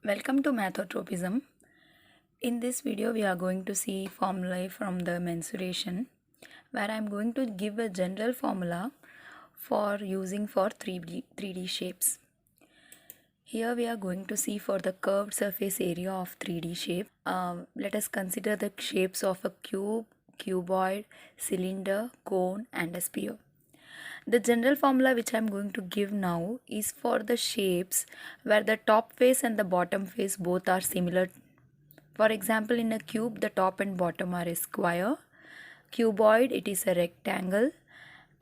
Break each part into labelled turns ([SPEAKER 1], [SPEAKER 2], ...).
[SPEAKER 1] Welcome to Mathotropism. In this video, we are going to see formulae from the mensuration, where I am going to give a general formula for using for 3D shapes. Here we are going to see for the curved surface area of 3D shape. Let us consider the shapes of a cube, cuboid, cylinder, cone and a sphere. The general formula which I am going to give now is for the shapes where the top face and the bottom face both are similar. For example, in a cube, the top and bottom are a square. Cuboid, it is a rectangle.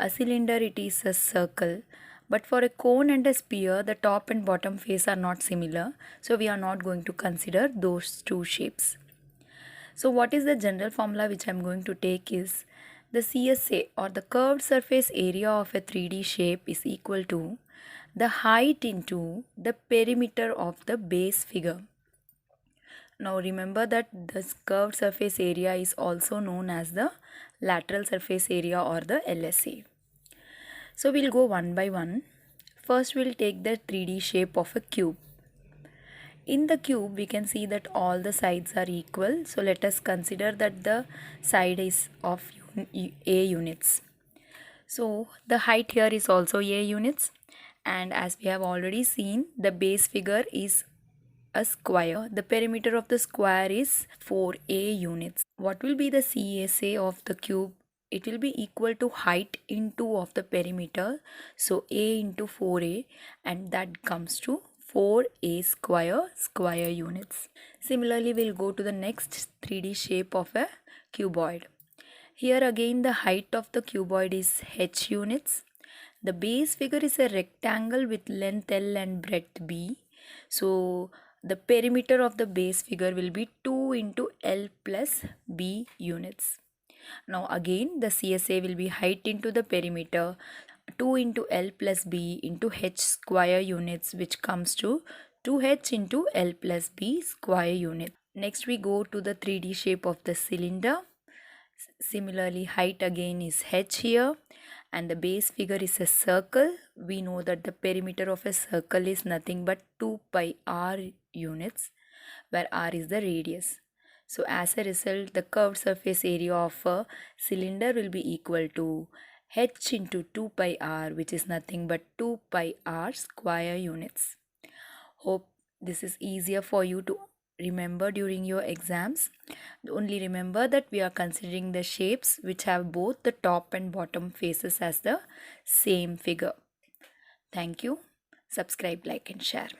[SPEAKER 1] A cylinder, it is a circle. But for a cone and a sphere, the top and bottom face are not similar. So we are not going to consider those two shapes. So what is the general formula which I am going to take is the CSA or the curved surface area of a 3D shape is equal to the height into the perimeter of the base figure. Now remember that this curved surface area is also known as the lateral surface area or the LSA. So we'll go one by one. First we'll take the 3D shape of a cube. In the cube we can see that all the sides are equal. So let us consider that the side is of A units. So the height here is also A units, and as we have already seen, the base figure is a square. The perimeter of the square is 4A units. What will be the CSA of the cube? It will be equal to height into of the perimeter. So A into 4A, and that comes to 4A square units. Similarly, we'll go to the next 3D shape of a cuboid. Here again the height of the cuboid is H units. The base figure is a rectangle with length L and breadth B. So the perimeter of the base figure will be 2 into L plus B units. Now again the CSA will be height into the perimeter 2 into L plus B into H square units, which comes to 2H into L plus B square unit. Next we go to the 3D shape of the cylinder. Similarly, height again is H here, and the base figure is a circle. We know that the perimeter of a circle is nothing but 2 pi r units, where r is the radius. So as a result, the curved surface area of a cylinder will be equal to H into 2 pi r, which is nothing but 2 pi r square units. Hope this is easier for you to remember during your exams. Only remember that we are considering the shapes which have both the top and bottom faces as the same figure. Thank you. Subscribe, like and share.